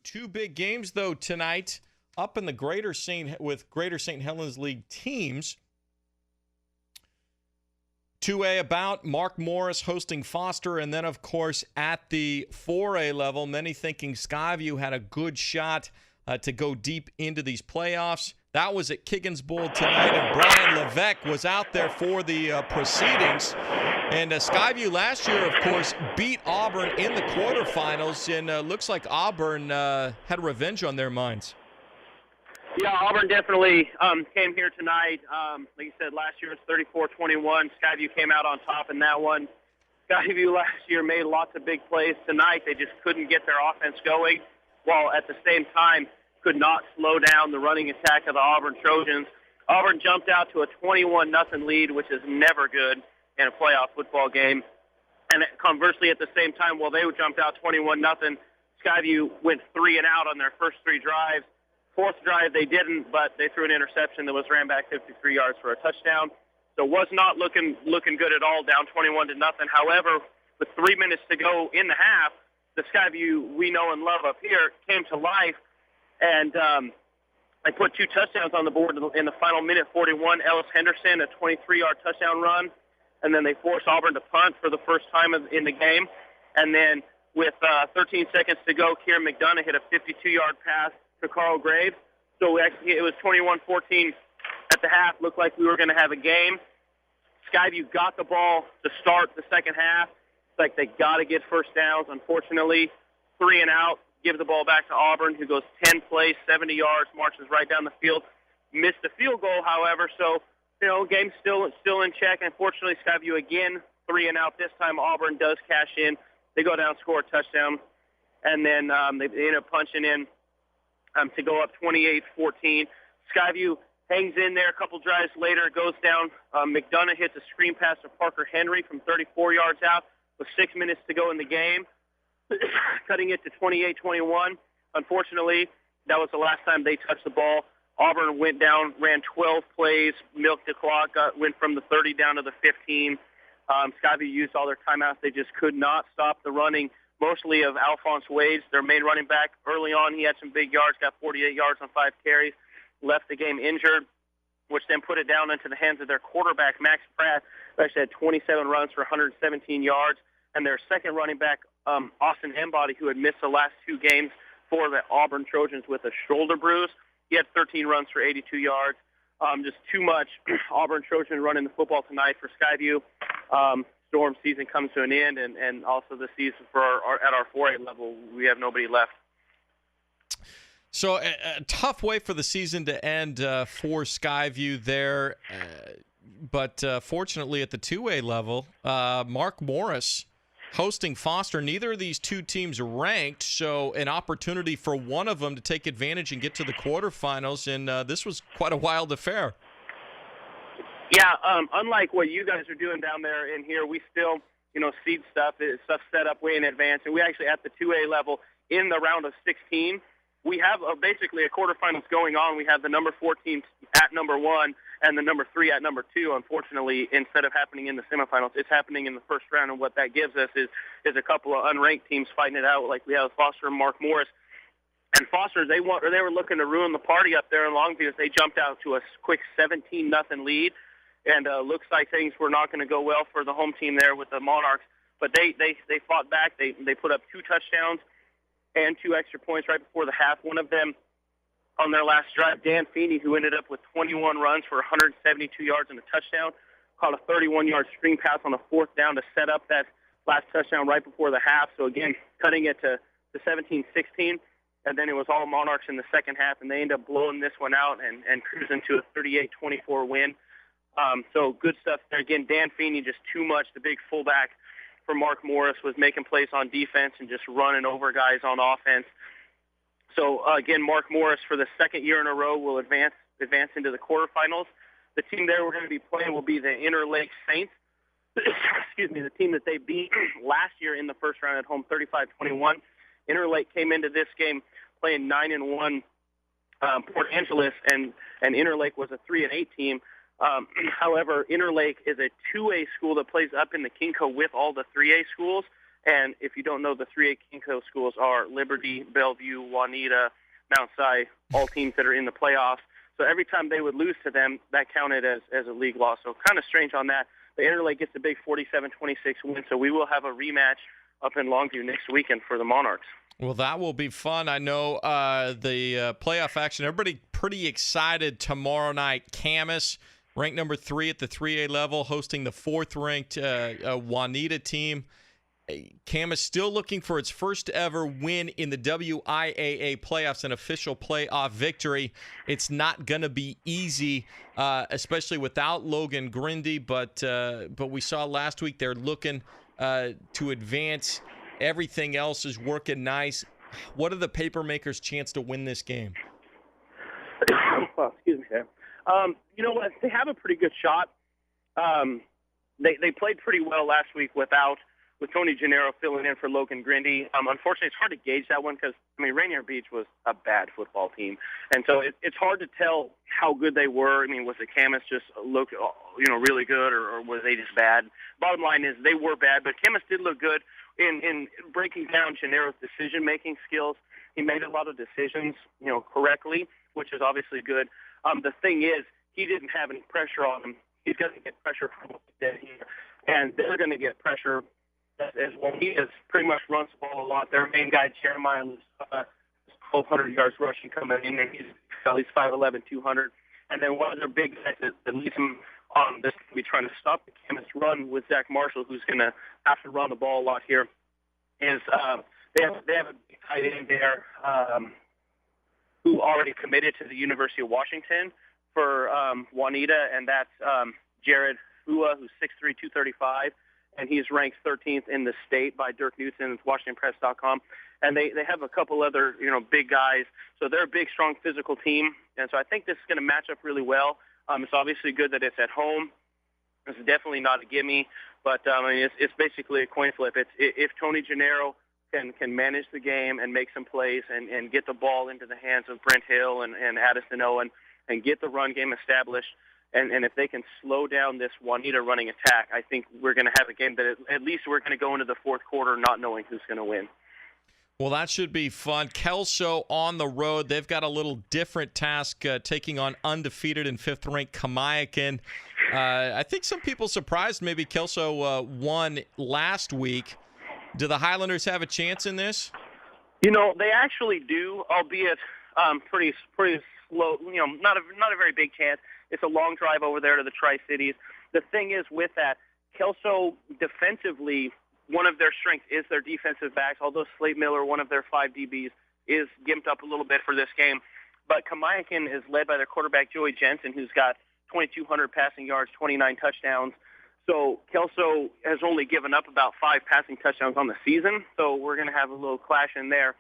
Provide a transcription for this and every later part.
Two big games, though, tonight up in the Greater St. Helens League teams. 2A about Mark Morris hosting Foster, and then, of course, at the 4A level, many thinking Skyview had a good shot to go deep into these playoffs. That was at Kiggins Bowl tonight, and Bryan Levesque was out there for the proceedings. And Skyview last year, of course, beat Auburn in the quarterfinals, and looks like Auburn had revenge on their minds. Yeah, Auburn definitely came here tonight. Like you said, last year it was 34-21. Skyview came out on top in that one. Skyview last year made lots of big plays. Tonight they just couldn't get their offense going, while at the same time could not slow down the running attack of the Auburn Trojans. Auburn jumped out to a 21-0 lead, which is never good in a playoff football game. And conversely, at the same time, while they jumped out 21-0, Skyview went 3 and out on their first 3 drives. Fourth drive, they didn't, but they threw an interception that was ran back 53 yards for a touchdown. So it was not looking good at all, down 21-0. However, with 3 minutes to go in the half, the Skyview we know and love up here came to life, and they put 2 touchdowns on the board in the final minute 41. Ellis Henderson, a 23-yard touchdown run, and then they forced Auburn to punt for the first time in the game. And then with 13 seconds to go, Kieran McDonough hit a 52-yard pass to Carl Graves. So actually it was 21-14 at the half. Looked like we were going to have a game. Skyview got the ball to start the second half. It's like they got to get first downs. Unfortunately, 3 and out, give the ball back to Auburn, who goes 10 plays, 70 yards, marches right down the field. Missed the field goal, however, so, game's still in check. Unfortunately, Skyview again, 3 and out. This time Auburn does cash in. They go down, score a touchdown, and then they end up punching in to go up 28-14. Skyview hangs in there. A couple drives later, goes down. McDonough hits a screen pass to Parker Henry from 34 yards out with 6 minutes to go in the game, cutting it to 28-21. Unfortunately, that was the last time they touched the ball. Auburn went down, ran 12 plays, milked the clock, went from the 30 down to the 15. Skyview used all their timeouts. They just could not stop the running, mostly of Alphonse Wades, their main running back. Early on, he had some big yards, got 48 yards on 5 carries, left the game injured, which then put it down into the hands of their quarterback, Max Pratt, who actually had 27 runs for 117 yards, and their second running back, Austin Embody, who had missed the last 2 games for the Auburn Trojans with a shoulder bruise. He had 13 runs for 82 yards. Just too much Auburn Trojan running the football tonight for Skyview. Storm season comes to an end, and also the season for at our 4A level, we have nobody left. So a tough way for the season to end for Skyview there, but fortunately at the 2A level, Mark Morris hosting Foster. Neither of these two teams ranked, so an opportunity for one of them to take advantage and get to the quarterfinals, and this was quite a wild affair. Yeah, unlike what you guys are doing down there in here, we still, seed stuff set up way in advance, and we actually at the 2A level in the round of 16, we have basically a quarterfinals going on. We have the number 4 team at number 1 and the number 3 at number 2. Unfortunately, instead of happening in the semifinals, it's happening in the first round. And what that gives us is a couple of unranked teams fighting it out, like we have Foster and Mark Morris. And Foster, they were looking to ruin the party up there in Longview as they jumped out to a quick 17-0 lead. And looks like things were not going to go well for the home team there with the Monarchs. But they fought back. They put up 2 touchdowns and 2 extra points right before the half. One of them on their last drive, Dan Feeney, who ended up with 21 runs for 172 yards and a touchdown, caught a 31-yard screen pass on a 4th down to set up that last touchdown right before the half. So, again, cutting it to 17-16. And then it was all Monarchs in the second half, and they ended up blowing this one out and cruising to a 38-24 win. So good stuff there. Again, Dan Feeney, just too much. The big fullback for Mark Morris was making plays on defense and just running over guys on offense. So, again, Mark Morris, for the second year in a row, will advance into the quarterfinals. The team there we're going to be playing will be the Interlake Saints. Excuse me, the team that they beat last year in the first round at home, 35-21. Interlake came into this game playing 9-1 Port Angeles, and Interlake was a 3-8 team. However, Interlake is a 2A school that plays up in the Kinko with all the 3A schools, And if you don't know, the 3A Kinko schools are Liberty, Bellevue, Juanita, Mount Si, all teams that are in the playoffs. So every time they would lose to them, that counted as a league loss. So kind of strange on that. The Interlake gets a big 47-26 win, so we will have a rematch up in Longview next weekend for the Monarchs. Well, that will be fun. I know the playoff action, everybody pretty excited tomorrow night. Camas, ranked number 3 at the 3A level, hosting the 4th-ranked Juanita team. Camas still looking for its first ever win in the WIAA playoffs, an official playoff victory. It's not going to be easy, especially without Logan Grindy, but we saw last week they're looking to advance. Everything else is working nice. What are the Papermakers' chance to win this game? Well, excuse me there. You know what? They have a pretty good shot. They played pretty well last week with Tony Gennaro filling in for Logan Grindy. Unfortunately, it's hard to gauge that one because, Rainier Beach was a bad football team. And so it's hard to tell how good they were. Was the Camas just look, really good or was they just bad? Bottom line is they were bad, but Camas did look good in breaking down Gennaro's decision-making skills. He made a lot of decisions, correctly, which is obviously good. The thing is, he didn't have any pressure on him. He's going to get pressure from what he did here. And they're going to get pressure as well. He has pretty much runs the ball a lot. Their main guy, Jeremiah, is 1,200 yards rushing coming in, and he's 5'11", 200. And then one of their big guys that leads him on this to be trying to stop the Camas run with Zach Marshall, who's going to have to run the ball a lot here, is they have a big tight end there who already committed to the University of Washington for Juanita, and that's Jared Hua, who's 6'3", 235. And he's ranked 13th in the state by Dirk Newton at WashingtonPress.com. And they have a couple other, big guys. So they're a big, strong, physical team. And so I think this is going to match up really well. It's obviously good that it's at home. It's definitely not a gimme. But, it's basically a coin flip. If Tony Gennaro can manage the game and make some plays and get the ball into the hands of Brent Hill and Addison Owen and get the run game established, and if they can slow down this Juanita running attack, I think we're going to have a game that at least we're going to go into the fourth quarter not knowing who's going to win. Well, that should be fun. Kelso on the road. They've got a little different task taking on undefeated and 5th-ranked Kamiakin. I think some people surprised maybe Kelso won last week. Do the Highlanders have a chance in this? They actually do, albeit pretty slow. Not a very big chance. It's a long drive over there to the Tri-Cities. The thing is with that, Kelso defensively, one of their strengths is their defensive backs, although Slate Miller, one of their 5 DBs, is gimped up a little bit for this game. But Kamiakin is led by their quarterback, Joey Jensen, who's got 2,200 passing yards, 29 touchdowns. So Kelso has only given up about 5 passing touchdowns on the season, so we're going to have a little clash in there.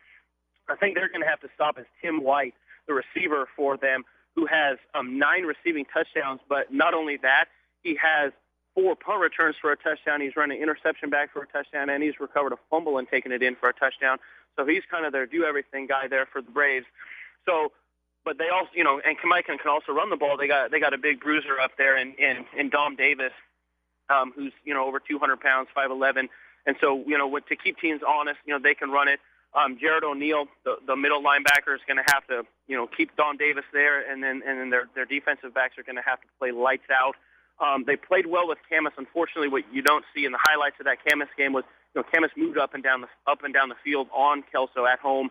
I think they're going to have to stop is Tim White, the receiver for them, who has 9 receiving touchdowns, but not only that, he has 4 punt returns for a touchdown. He's run an interception back for a touchdown, and he's recovered a fumble and taken it in for a touchdown. So he's kind of their do-everything guy there for the Braves. So, but they also, and Kamiakin can also run the ball. They got a big bruiser up there in Dom Davis, who's over 200 pounds, 5'11", and so to keep teams honest, they can run it. Jared O'Neal, the middle linebacker, is going to have to, keep Don Davis there, and then their defensive backs are going to have to play lights out. They played well with Camas. Unfortunately, what you don't see in the highlights of that Camas game was, Camas moved up and down the field on Kelso at home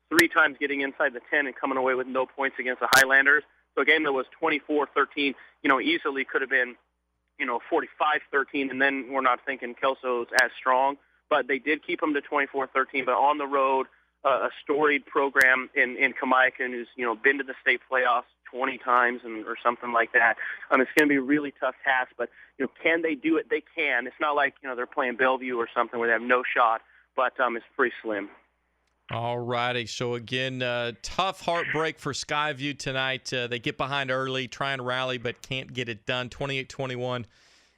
3 times, getting inside the 10 and coming away with no points against the Highlanders. So a game that was 24-13, easily could have been, 45-13, and then we're not thinking Kelso's as strong. But they did keep them to 24-13. But on the road, a storied program in Kamiakin who's been to the state playoffs 20 times or something like that. It's going to be a really tough task. But can they do it? They can. It's not like they're playing Bellevue or something where they have no shot. But it's pretty slim. All righty. So again, tough heartbreak for Skyview tonight. They get behind early, try and rally, but can't get it done. 28-21.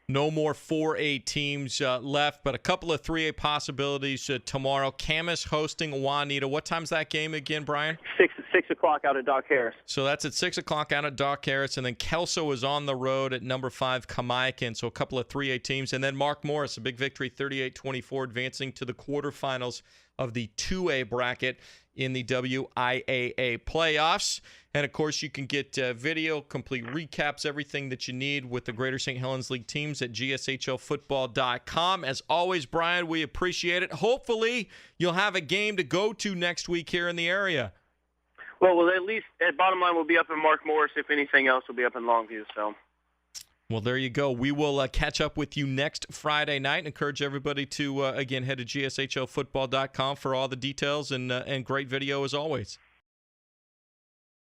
No more 4A teams left, but a couple of 3A possibilities tomorrow. Camas hosting Juanita. What time's that game again, Brian? 6 o'clock out at Doc Harris. So that's at 6 o'clock out at Doc Harris. And then Kelso is on the road at number 5, Kamaikan. So a couple of 3A teams. And then Mark Morris, a big victory, 38-24, advancing to the quarterfinals of the 2A bracket in the WIAA playoffs. And, of course, you can get video, complete recaps, everything that you need with the Greater St. Helens League teams at GSHLFootball.com. As always, Brian, we appreciate it. Hopefully you'll have a game to go to next week here in the area. Well, at least at bottom line, we'll be up in Mark Morris. If anything else, we'll be up in Longview. So. Well, there you go. We will catch up with you next Friday night and encourage everybody to, again, head to GSHLFootball.com for all the details and great video as always.